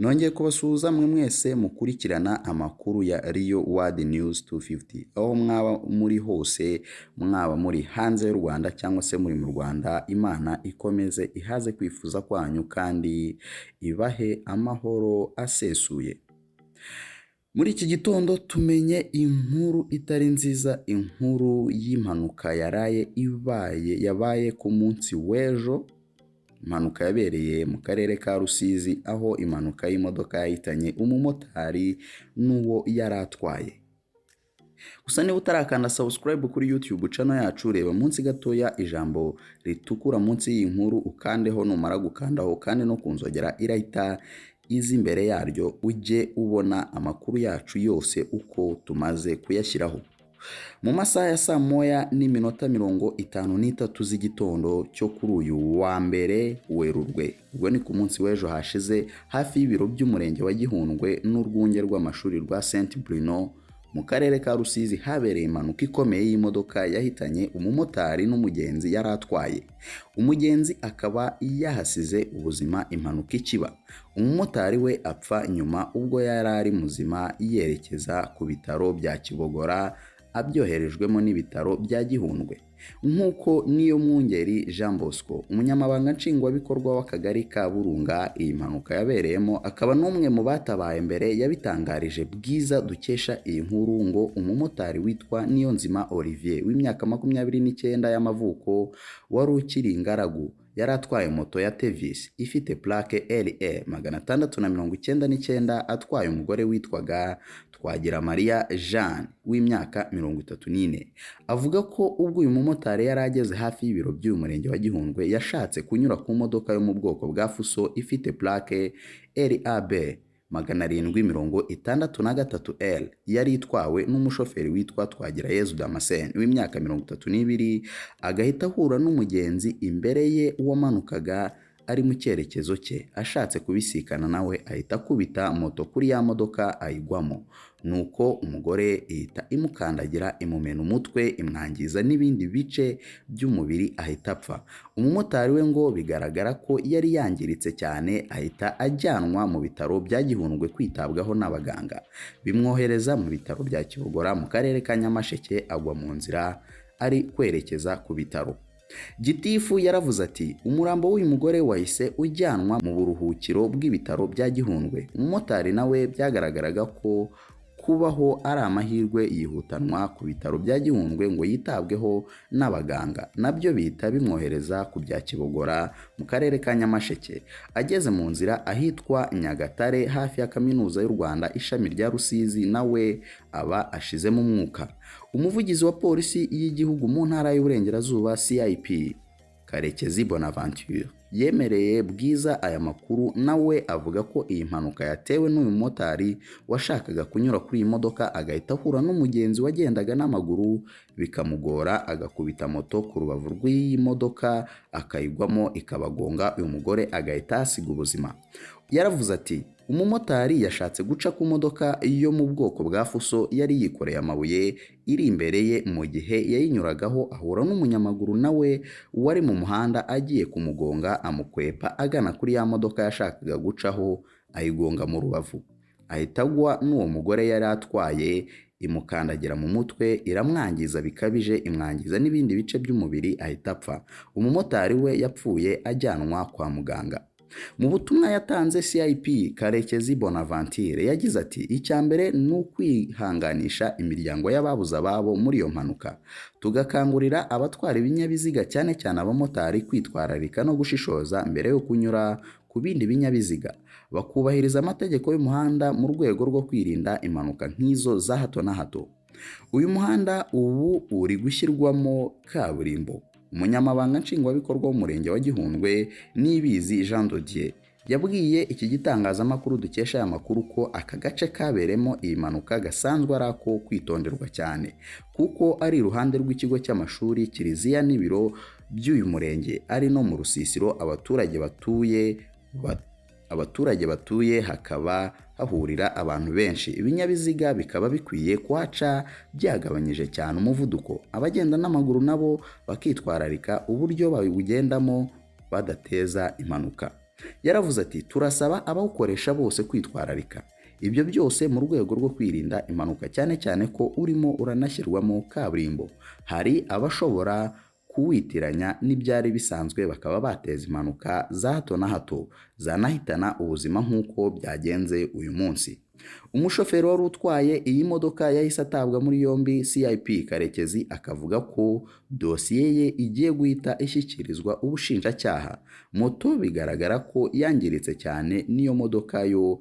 Nongeye kubasuhuza mwe mwese mukurikirana amakuru ya Rio World News 250 aho mwaba muri hose, mwaba muri hanze y'u Rwanda cyangwa se muri mu Rwanda. Imana ikomeze ihaze kwifuza kwanyu kandi ibahe amahoro asesuye. Muri iki gitondo tumenye inkuru itari nziza, inkuru y'impanuka yabaye ku munsi w'ejo. Impanuka yabereye mu karere ka Rusizi, aho impanuka y'imodoka yahitanye umumotari n'uwo yari atwaye. Gusa niba utarakanda subscribe kuri YouTube channel yacu, reba munsi gatoya ijambo ritukura munsi y'inkuru ukandeho, numara gukandaho kandi no kunzogera irahita izi imbere yaryo, ujye ubona amakuru yacu yose uko tumaze kuyashyiraho. Mu masaha ya saa moya n'iminota 53 z'igitondo cyo kuri uyu wa mbere Werurwe, ubwo ni ku munsi w'ejo hashize, hafi y'ibiro by'umurenge wa Gihundwe n'urwunge rw'amashuri rwa Saint Bruno mu karere ka Rusizi, habereye impanuka ikomeye y'imodoka yahitanye umumotari n'umugenzi yari atwaye. Umugenzi akaba yahasize ubuzima impanuka ikiba. Umumotari we apfa nyuma ubwo yari ari muzima yerekeza ku bitaro bya Kibogora, abyoherejwemo n'ibitaro bya Gihundwe. Nk'uko Niyomwungeri Jean Bosco, umunyamabanga nshingwabikorwa w'akagari ka Burunga iyi mpanuka yabereyemo, akaba n'umwe mu batabaye mbere, yabitangarije Bwiza dukesha iyi nkuru ngo umumotari witwa Niyonzima Olivier w'imyaka 29 y'amavuko wari ukiri ingaragu yari atwaye moto ya Tevis ifite plaque LE 699 atwaye umugore witwaga Twagiramariya Jeanne w'imyaka 34. Avuga ko ubwo uyu mumotari yari ageze hafi y'ibiro by'uyu murenge wa Gihundwe, yashatse kunyura ku modoka yo mu bwoko bwa Fuso ifite plaque LAB 763L yari itwawe n'umushoferi witwa Twagirayezu Damascene w'imyaka 32, agahita ahura n'umugenzi imbere ye wamanukaga ari mu cyerekezo cye. Ashatse kubisikana nawe ahita akubita moto kuri ya modoka ayigwamo, nuko umugore ihita imukandagira, imumena umutwe, imwangiza n'ibindi bice by'umubiri, ahita apfa. Umumotari we ngo bigaragara ko yari yangiritse cyane, ahita ajyanwa mu bitaro bya Gihundwe kwitabwaho n'abaganga, bimwohereza mu bitaro bya Kibogora mu karere ka Nyamasheke, agwa mu nzira ari kwerekeza ku bitaro. Gitifu yaravuze ati umurambo w'uyu mugore wahise ujyanwa mu buruhukiro bw'ibitaro bya Gihundwe. Umumotari nawe byagaragaraga ko kubaho ari amahirwe, yihutanwa ku bitaro bya Gihundwe ngo yitabweho n'abaganga, nabyo bihita bimwohereza ku bya Kibogora mu karere ka Nyamasheke. Ageze mu nzira ahitwa Nyagatare hafi ya Kaminuza y'u Rwanda ishami rya Rusizi, nawe aba ashizemo umwuka. Umuvugizi wa polisi y'igihugu mu ntara y'Uburengerazuba CIP Karekezi Bonaventure yemereye Bwiza aya makuru, nawe avuga ko iyi mpanuka yatewe n'uyu mumotari washakaga kunyura kuri iyi modoka, agahita ahura n'umugenzi wagendaga n'amaguru, bikamugora agakubita moto ku rubavu rw'iyi modoka akayigwamo, ikabagonga, uyu mugore agahita asiga ubuzima. Yaravuze ati umumotari yashatse guca ku modoka yo mu bwoko bwa Fuso yari yikoreye amabuye iri imbere ye, mu gihe yayinyuragaho ahura n'umunyamaguru nawe wari mu muhanda agiye kumugonga, amukwepa agana kuri ya modoka yashakaga gucaho, ayigonga mu rubavu. Ahita agwa n'uwo mugore yari atwaye, imukandagira mu mutwe, iramwangiza bikabije, imwangiza n'ibindi bice by'umubiri, ahita apfa. Umumotari we yapfuye ajyanwa kwa muganga. Mu butumwa yatanze CIP Karekezi Bonaventure yagize ati icyambere ni ukwihanganisha imiryango y'ababuze ababo muri iyo mpanuka, tugakangurira abatwara ibinyabiziga cyane cyane abamotari kwitwararika no gushishoza mbere yo kunyura ku bindi binyabiziga, bakubahiriza amategeko y'umuhanda mu rwego rwo kwirinda impanuka nk'izo za hato na hato. Uyu muhanda ubu uri gushyirwamo kaburimbo. Umunyamabanga nshingwabikorwa w'umurenge wa Gihundwe Niyibizi Jean Dodier yabwiye iki gitangazamakuru dukesha aya makuru ko aka gace kaberemo iyi mpanuka gasanzwe ari ako kwitonderwa cyane, kuko ari iruhande rw'ikigo cy'amashuri, kiliziya n'ibiro by'uyu murenge, ari no mu rusisiro abaturage batuye hakaba hahurira abantu benshi. Ibinyabiziga bikaba bikwiye kuhaca byagabanyije cyane umuvuduko, abagenda n'amaguru nabo bakitwararika uburyo bawugendamo badateza impanuka. Yaravuze ati turasaba abawukoresha bose kwitwararika ibyo byose mu rwego rwo kwirinda impanuka, cyane cyane ko urimo uranashyirwamo kaburimbo. Hari abashobora kuwitiranya n'ibyari bisanzwe bakaba bateza impanuka za hato na hato zanahitana ubuzima nk'uko byagenze uyu munsi. Umushoferi wari utwaye iyi modoka yahise atabwa muri yombi. CIP Karekezi akavuga ko dosiye ye igiye guhita ishyikirizwa ubushinjacyaha. Moto bigaragara ko yangiritse cyane, n'iyo modoka yo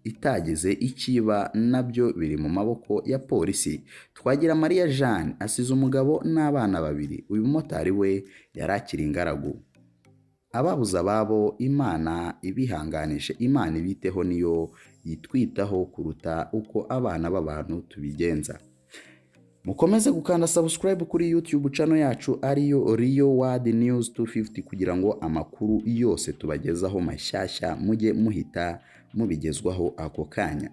itagize ikiba, nabyo biri mu maboko ya polisi. Twagiramariya Jeanne asize umugabo n'abana babiri. Uyu mumotari we yari akiri ingaragu. Ababuze ababo Imana ibihanganishe, Imana ibiteho, niyo yitwitaho kuruta uko abana b'abantu tubigenza. Mukomeze gukanda subscribe kuri YouTube channel yacu ariyo Real World News 250 kugira ngo amakuru yose tubagezaho mashyashya mujye muhita mubigezwaho ako kanya.